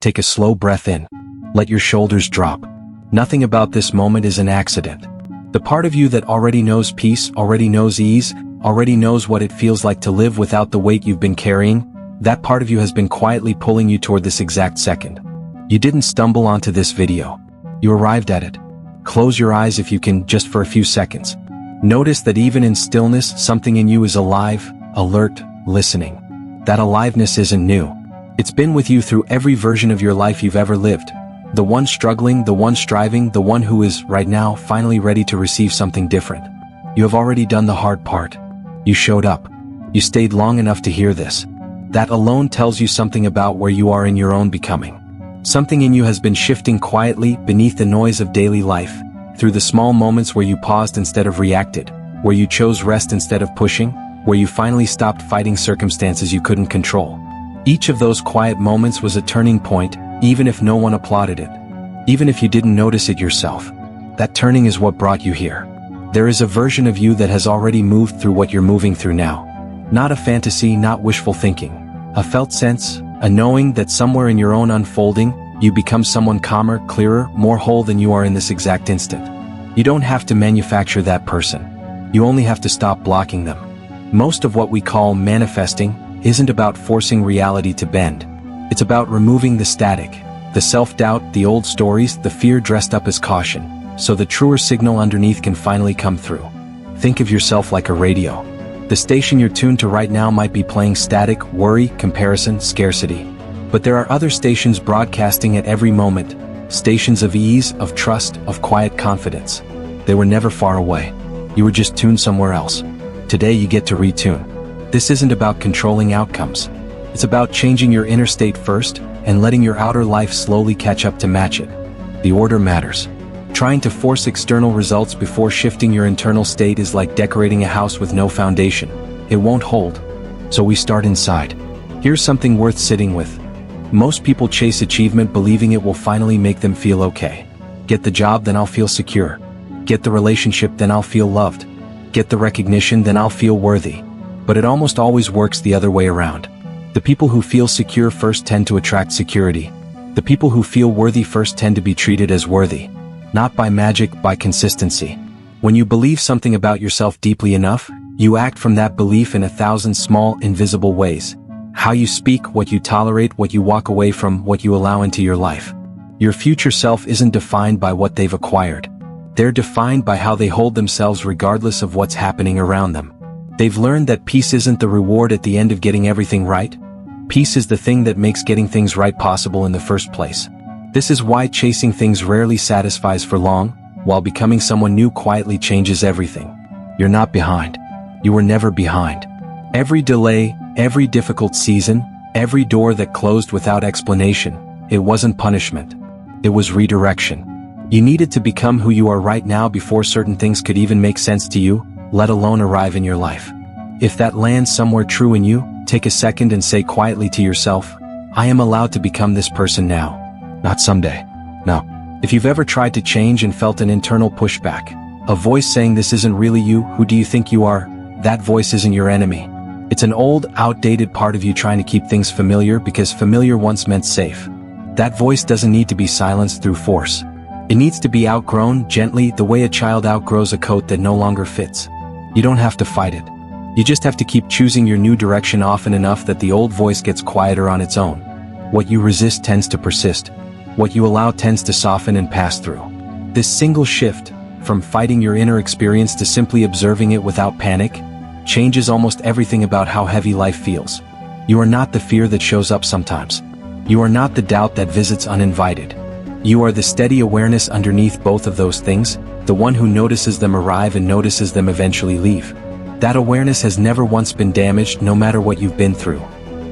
Take a slow breath in. Let your shoulders drop. Nothing about this moment is an accident. The part of you that already knows peace, already knows ease, already knows what it feels like to live without the weight you've been carrying, that part of you has been quietly pulling you toward this exact second. You didn't stumble onto this video. You arrived at it. Close your eyes if you can, just for a few seconds. Notice that even in stillness, something in you is alive, alert, listening. That aliveness isn't new. It's been with you through every version of your life you've ever lived. The one struggling, the one striving, the one who is, right now, finally ready to receive something different. You have already done the hard part. You showed up. You stayed long enough to hear this. That alone tells you something about where you are in your own becoming. Something in you has been shifting quietly beneath the noise of daily life, through the small moments where you paused instead of reacted, where you chose rest instead of pushing, where you finally stopped fighting circumstances you couldn't control. Each of those quiet moments was a turning point, even if no one applauded it. Even if you didn't notice it yourself. That turning is what brought you here. There is a version of you that has already moved through what you're moving through now. Not a fantasy, not wishful thinking. A felt sense, a knowing that somewhere in your own unfolding, you become someone calmer, clearer, more whole than you are in this exact instant. You don't have to manufacture that person. You only have to stop blocking them. Most of what we call manifesting isn't about forcing reality to bend. It's about removing the static, the self-doubt, the old stories, the fear dressed up as caution, so the truer signal underneath can finally come through. Think of yourself like a radio. The station you're tuned to right now might be playing static, worry, comparison, scarcity. But there are other stations broadcasting at every moment, stations of ease, of trust, of quiet confidence. They were never far away. You were just tuned somewhere else. Today you get to retune. This isn't about controlling outcomes. It's about changing your inner state first and letting your outer life slowly catch up to match it. The order matters. Trying to force external results before shifting your internal state is like decorating a house with no foundation. It won't hold. So we start inside. Here's something worth sitting with. Most people chase achievement believing it will finally make them feel okay. Get the job, then I'll feel secure. Get the relationship, then I'll feel loved. Get the recognition, then I'll feel worthy. But it almost always works the other way around. The people who feel secure first tend to attract security. The people who feel worthy first tend to be treated as worthy. Not by magic, by consistency. When you believe something about yourself deeply enough, you act from that belief in 1,000 small, invisible ways. How you speak, what you tolerate, what you walk away from, what you allow into your life. Your future self isn't defined by what they've acquired. They're defined by how they hold themselves regardless of what's happening around them. They've learned that peace isn't the reward at the end of getting everything right. Peace is the thing that makes getting things right possible in the first place. This is why chasing things rarely satisfies for long, while becoming someone new quietly changes everything. You're not behind. You were never behind. Every delay, every difficult season, every door that closed without explanation, it wasn't punishment. It was redirection. You needed to become who you are right now before certain things could even make sense to you, let alone arrive in your life. If that lands somewhere true in you, take a second and say quietly to yourself, I am allowed to become this person now. Not someday. No. If you've ever tried to change and felt an internal pushback, a voice saying this isn't really you, who do you think you are, that voice isn't your enemy. It's an old, outdated part of you trying to keep things familiar because familiar once meant safe. That voice doesn't need to be silenced through force. It needs to be outgrown gently, the way a child outgrows a coat that no longer fits. You don't have to fight it. You just have to keep choosing your new direction often enough that the old voice gets quieter on its own. What you resist tends to persist. What you allow tends to soften and pass through. This single shift, from fighting your inner experience to simply observing it without panic, changes almost everything about how heavy life feels. You are not the fear that shows up sometimes. You are not the doubt that visits uninvited. You are the steady awareness underneath both of those things, the one who notices them arrive and notices them eventually leave. That awareness has never once been damaged, no matter what you've been through.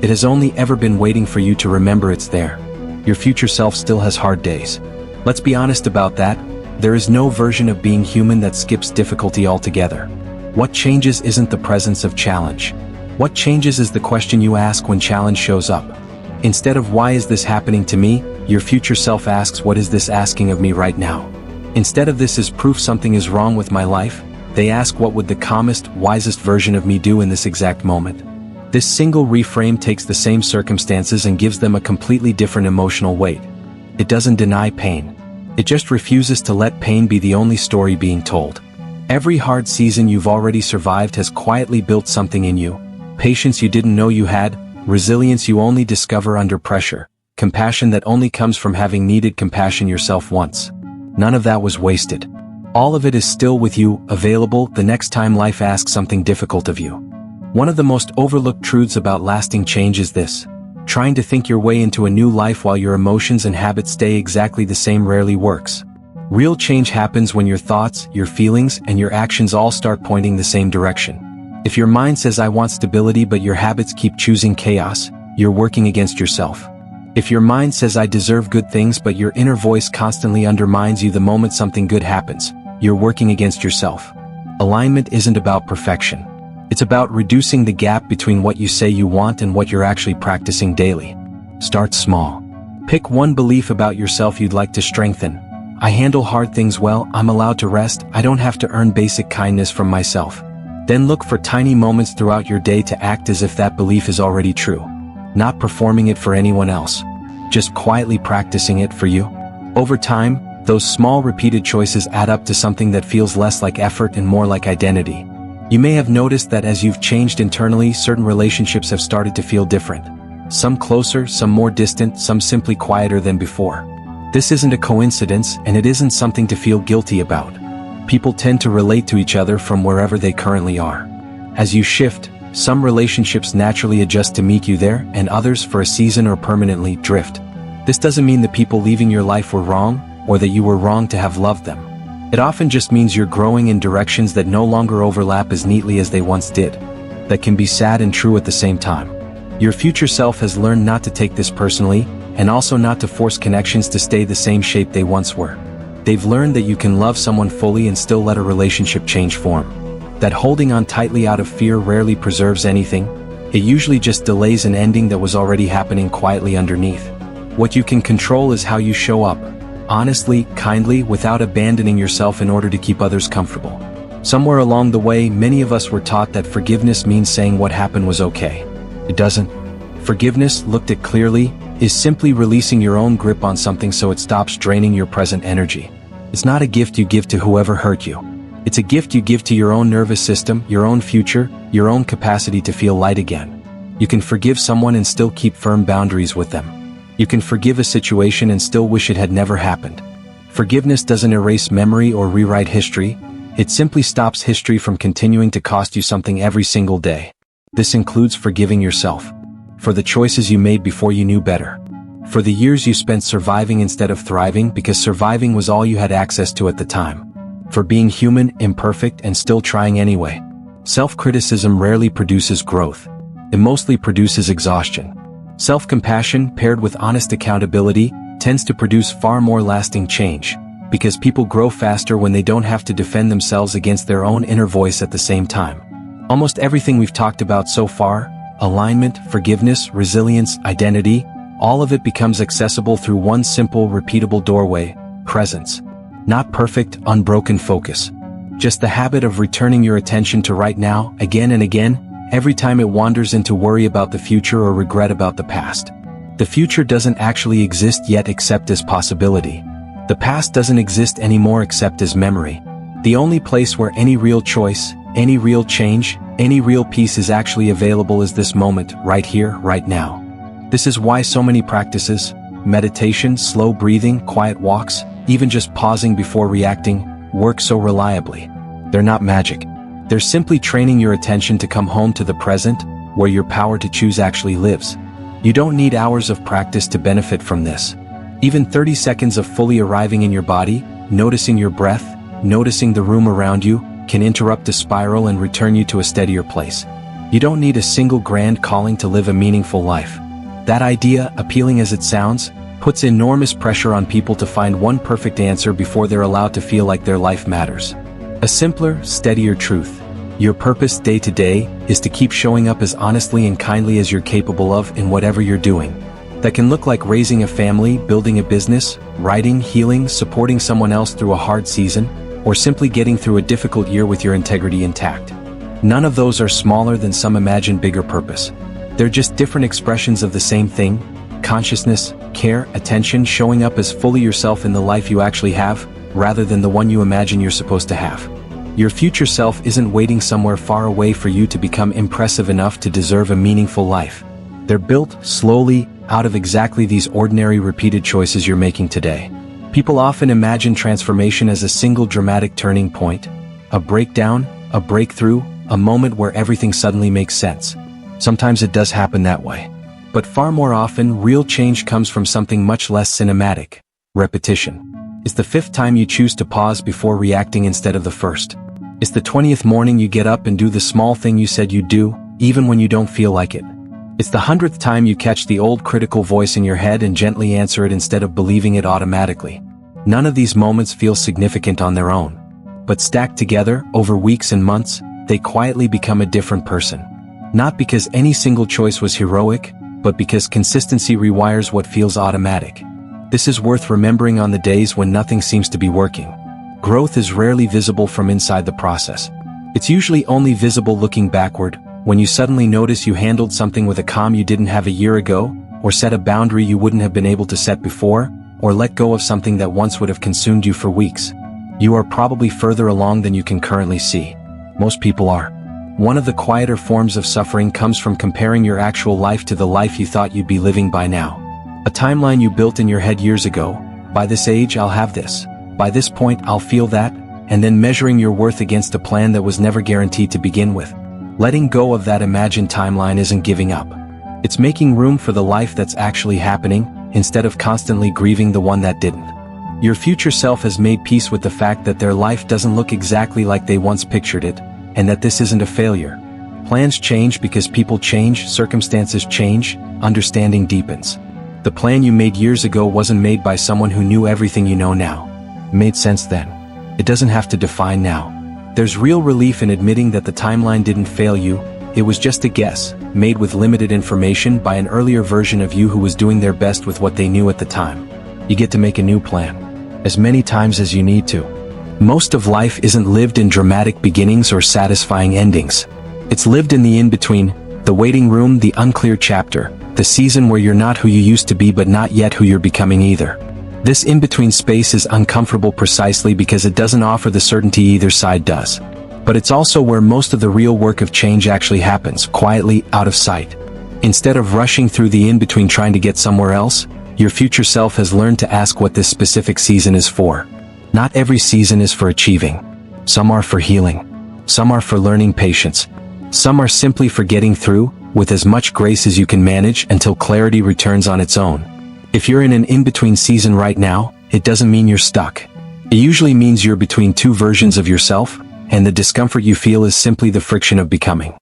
It has only ever been waiting for you to remember it's there. Your future self still has hard days. Let's be honest about that. There is no version of being human that skips difficulty altogether. What changes isn't the presence of challenge. What changes is the question you ask when challenge shows up. Instead of why is this happening to me, your future self asks what is this asking of me right now. Instead of this is proof something is wrong with my life, they ask what would the calmest, wisest version of me do in this exact moment. This single reframe takes the same circumstances and gives them a completely different emotional weight. It doesn't deny pain. It just refuses to let pain be the only story being told. Every hard season you've already survived has quietly built something in you. Patience you didn't know you had, resilience you only discover under pressure, compassion that only comes from having needed compassion yourself once. None of that was wasted. All of it is still with you, available the next time life asks something difficult of you. One of the most overlooked truths about lasting change is this: trying to think your way into a new life while your emotions and habits stay exactly the same rarely works. Real change happens when your thoughts, your feelings, and your actions all start pointing the same direction. If your mind says I want stability but your habits keep choosing chaos, you're working against yourself. If your mind says I deserve good things but your inner voice constantly undermines you the moment something good happens, you're working against yourself. Alignment isn't about perfection. It's about reducing the gap between what you say you want and what you're actually practicing daily. Start small. Pick one belief about yourself you'd like to strengthen. I handle hard things well, I'm allowed to rest, I don't have to earn basic kindness from myself. Then look for tiny moments throughout your day to act as if that belief is already true. Not performing it for anyone else. Just quietly practicing it for you. Over time, those small repeated choices add up to something that feels less like effort and more like identity. You may have noticed that as you've changed internally, certain relationships have started to feel different. Some closer, some more distant, some simply quieter than before. This isn't a coincidence, and it isn't something to feel guilty about. People tend to relate to each other from wherever they currently are. As you shift, some relationships naturally adjust to meet you there, and others, for a season or permanently, drift. This doesn't mean the people leaving your life were wrong, or that you were wrong to have loved them. It often just means you're growing in directions that no longer overlap as neatly as they once did. That can be sad and true at the same time. Your future self has learned not to take this personally, and also not to force connections to stay the same shape they once were. They've learned that you can love someone fully and still let a relationship change form. That holding on tightly out of fear rarely preserves anything. It usually just delays an ending that was already happening quietly underneath. What you can control is how you show up. Honestly, kindly, without abandoning yourself in order to keep others comfortable. Somewhere along the way, many of us were taught that forgiveness means saying what happened was okay. It doesn't. Forgiveness, looked at clearly, is simply releasing your own grip on something so it stops draining your present energy. It's not a gift you give to whoever hurt you. It's a gift you give to your own nervous system, your own future, your own capacity to feel light again. You can forgive someone and still keep firm boundaries with them. You can forgive a situation and still wish it had never happened. Forgiveness doesn't erase memory or rewrite history. It simply stops history from continuing to cost you something every single day. This includes forgiving yourself. For the choices you made before you knew better. For the years you spent surviving instead of thriving because surviving was all you had access to at the time. For being human, imperfect, and still trying anyway. Self-criticism rarely produces growth. It mostly produces exhaustion. Self-compassion, paired with honest accountability, tends to produce far more lasting change, because people grow faster when they don't have to defend themselves against their own inner voice at the same time. Almost everything we've talked about so far, alignment, forgiveness, resilience, identity, all of it becomes accessible through one simple, repeatable doorway: presence. Not perfect, unbroken focus. Just the habit of returning your attention to right now, again and again, every time it wanders into worry about the future or regret about the past. The future doesn't actually exist yet except as possibility. The past doesn't exist anymore except as memory. The only place where any real choice, any real change, any real peace is actually available is this moment, right here, right now. This is why so many practices, meditation, slow breathing, quiet walks, even just pausing before reacting, work so reliably. They're not magic. They're simply training your attention to come home to the present, where your power to choose actually lives. You don't need hours of practice to benefit from this. Even 30 seconds of fully arriving in your body, noticing your breath, noticing the room around you, can interrupt the spiral and return you to a steadier place. You don't need a single grand calling to live a meaningful life. That idea, appealing as it sounds, puts enormous pressure on people to find one perfect answer before they're allowed to feel like their life matters. A simpler, steadier truth. Your purpose day to day is to keep showing up as honestly and kindly as you're capable of in whatever you're doing. That can look like raising a family, building a business, writing, healing, supporting someone else through a hard season, or simply getting through a difficult year with your integrity intact. None of those are smaller than some imagined bigger purpose. They're just different expressions of the same thing: consciousness, care, attention, showing up as fully yourself in the life you actually have, rather than the one you imagine you're supposed to have. Your future self isn't waiting somewhere far away for you to become impressive enough to deserve a meaningful life. They're built, slowly, out of exactly these ordinary repeated choices you're making today. People often imagine transformation as a single dramatic turning point, a breakdown, a breakthrough, a moment where everything suddenly makes sense. Sometimes it does happen that way. But far more often, real change comes from something much less cinematic: repetition. It's the 5th time you choose to pause before reacting instead of the 1st. It's the 20th morning you get up and do the small thing you said you'd do, even when you don't feel like it. It's the 100th time you catch the old critical voice in your head and gently answer it instead of believing it automatically. None of these moments feel significant on their own. But stacked together, over weeks and months, they quietly become a different person. Not because any single choice was heroic, but because consistency rewires what feels automatic. This is worth remembering on the days when nothing seems to be working. Growth is rarely visible from inside the process. It's usually only visible looking backward, when you suddenly notice you handled something with a calm you didn't have a year ago, or set a boundary you wouldn't have been able to set before, or let go of something that once would have consumed you for weeks. You are probably further along than you can currently see. Most people are. One of the quieter forms of suffering comes from comparing your actual life to the life you thought you'd be living by now. A timeline you built in your head years ago: by this age I'll have this, by this point I'll feel that, and then measuring your worth against a plan that was never guaranteed to begin with. Letting go of that imagined timeline isn't giving up. It's making room for the life that's actually happening, instead of constantly grieving the one that didn't. Your future self has made peace with the fact that their life doesn't look exactly like they once pictured it, and that this isn't a failure. Plans change because people change, circumstances change, understanding deepens. The plan you made years ago wasn't made by someone who knew everything you know now. It made sense then. It doesn't have to define now. There's real relief in admitting that the timeline didn't fail you. It was just a guess, made with limited information by an earlier version of you who was doing their best with what they knew at the time. You get to make a new plan, as many times as you need to. Most of life isn't lived in dramatic beginnings or satisfying endings. It's lived in the in-between, the waiting room, the unclear chapter, the season where you're not who you used to be but not yet who you're becoming either. This in-between space is uncomfortable precisely because it doesn't offer the certainty either side does. But it's also where most of the real work of change actually happens, quietly, out of sight. Instead of rushing through the in-between trying to get somewhere else, your future self has learned to ask what this specific season is for. Not every season is for achieving. Some are for healing. Some are for learning patience. Some are simply for getting through, with as much grace as you can manage until clarity returns on its own. If you're in an in-between season right now, it doesn't mean you're stuck. It usually means you're between two versions of yourself, and the discomfort you feel is simply the friction of becoming.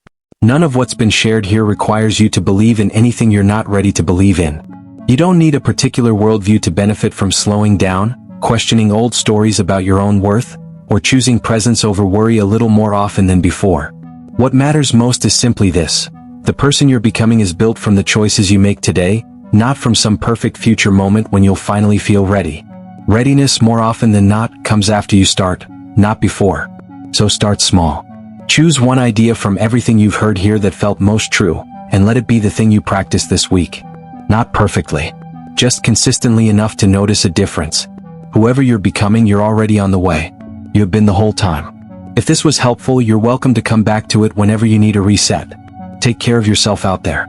None of what's been shared here requires you to believe in anything you're not ready to believe in. You don't need a particular worldview to benefit from slowing down, questioning old stories about your own worth, or choosing presence over worry a little more often than before. What matters most is simply this: the person you're becoming is built from the choices you make today, not from some perfect future moment when you'll finally feel ready. Readiness, more often than not, comes after you start, not before. So start small. Choose one idea from everything you've heard here that felt most true, and let it be the thing you practice this week. Not perfectly, just consistently enough to notice a difference. Whoever you're becoming, you're already on the way. You have been the whole time. If this was helpful, you're welcome to come back to it whenever you need a reset. Take care of yourself out there.